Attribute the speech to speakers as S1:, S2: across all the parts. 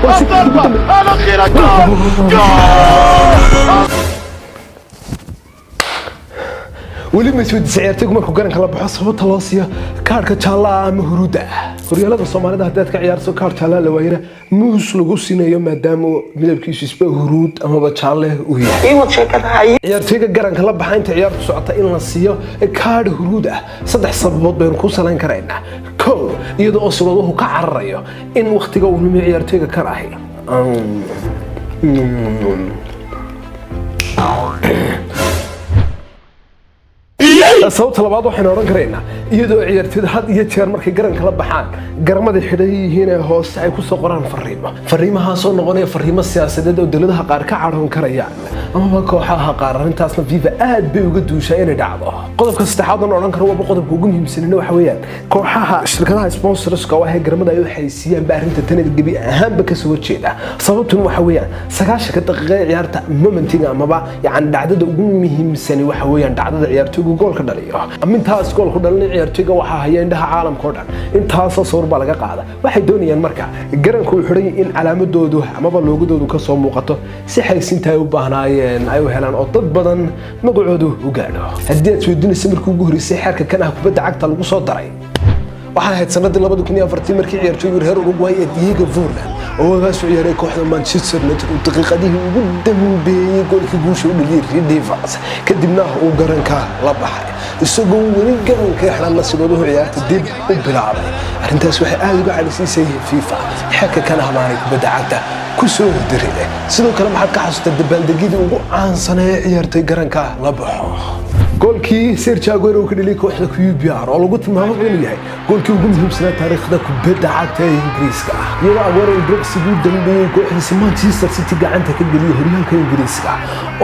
S1: الضربة الأخيرة جول
S2: ولي ما سود سعيرتك markuu garan kala baxo sababta loo siiyo kaarka jaalaha ama huruuda horyaalada Soomaalida hadda ka ciyaarto kaarka jaalaha la waayira muus lagu siinayo maadaama midabkiisu isba huruud ama jaale uu yahay
S1: إيوه شكلها
S2: ciyaartayga garan kala baxay inta ciyaartu socota in la siiyo kaarka huruud ah saddex sababood baynu ku salaan karaynaa koow iyadoo suuqaduhu ka cararayo in waqtiga uu lumiyo ciyaartayga kar ahay sababta labaad waxaan oran kareynaa iyadoo ciyaartooyda had iyo jeer markay garan kala baxaan garamada xidhay yihiin ee hoose ay ku soo qoraan fariimahaas oo noqonaya fariimo siyaasadeed oo dawladaha qaar ka caroon karayaan ama kooxaha qaar arintaasna FIFA aad bay uga duushay inay dhacdo qodobka saddexaad oo oran karo waa qodobka ugu muhiimsan waxa weeyaan kooxaha shirkadaha sponsorska oo ay garamada ay xaysiiyaan baarinta tanada gabi ahaanba ka soo jeeda sababtuna waxa weeyaan 90 daqiiqo ciyaarta momentiga amaba yaani dhacdada ugu muhiimsan waxa weeyaan dhacdada ciyaartooyga goolka amintaas goolku dhalin ciyaartooyga waxa hayeen indhaha caalamka oo dhan intaas sawir baa laga qaada waxay doonayaan marka garanku uu xiray in calaamadoodu amaba loogadoodu ka soo muuqato si xaysinta ay u baahnaayeen ay u helaan oo dad badan magacoodu u gaadho haddii aad weydiinayso markii ugu horeysay xeerka kan ah kubadda cagta lagu soo daray waxay ahayd sanadii 2004 markii ciyaartooygu reer Uruguay ee Diego Forlan oo uga soo ciyaaray kooxda Manchester United oo daqiiqadihii ugu dambeeyay goolkii guusha u dhaliyay Reed Evans kadibna uu garanka la baxay isagoo weli garanka xidhan la sidoo ciyaarta dib u bilaabay arintaas waxay aad uga calisay FIFA xeerka kan ahmaanay kubadda cagta ku soo diray sidoo kale maxaad ka xasuustaa dabaaldegidii ugu caansan ee ciyaartay garanka la baxo goolkii Sergio Aguero ka dhaliyay kooxda QPR oo lagu tilmaamay inuu yahay goolkii ugu muhiimsan taariikhda kubadda cagta ee Ingiriiska iyadoo Aguero Brooks ugu dambeeyay kooxda Manchester City gacanta ka geliyay horyaalka Ingiriiska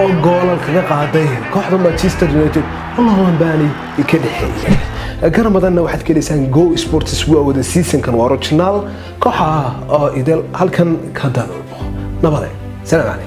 S2: oo goolal kaga qaaday kooxda Manchester United Allahumma baani ka dhaxeeyay garamadanna waxaad ka leeyahay Go Sports waa wada season-kan waa original kooxaha oo idil halkan ka dalbo nabadey salaam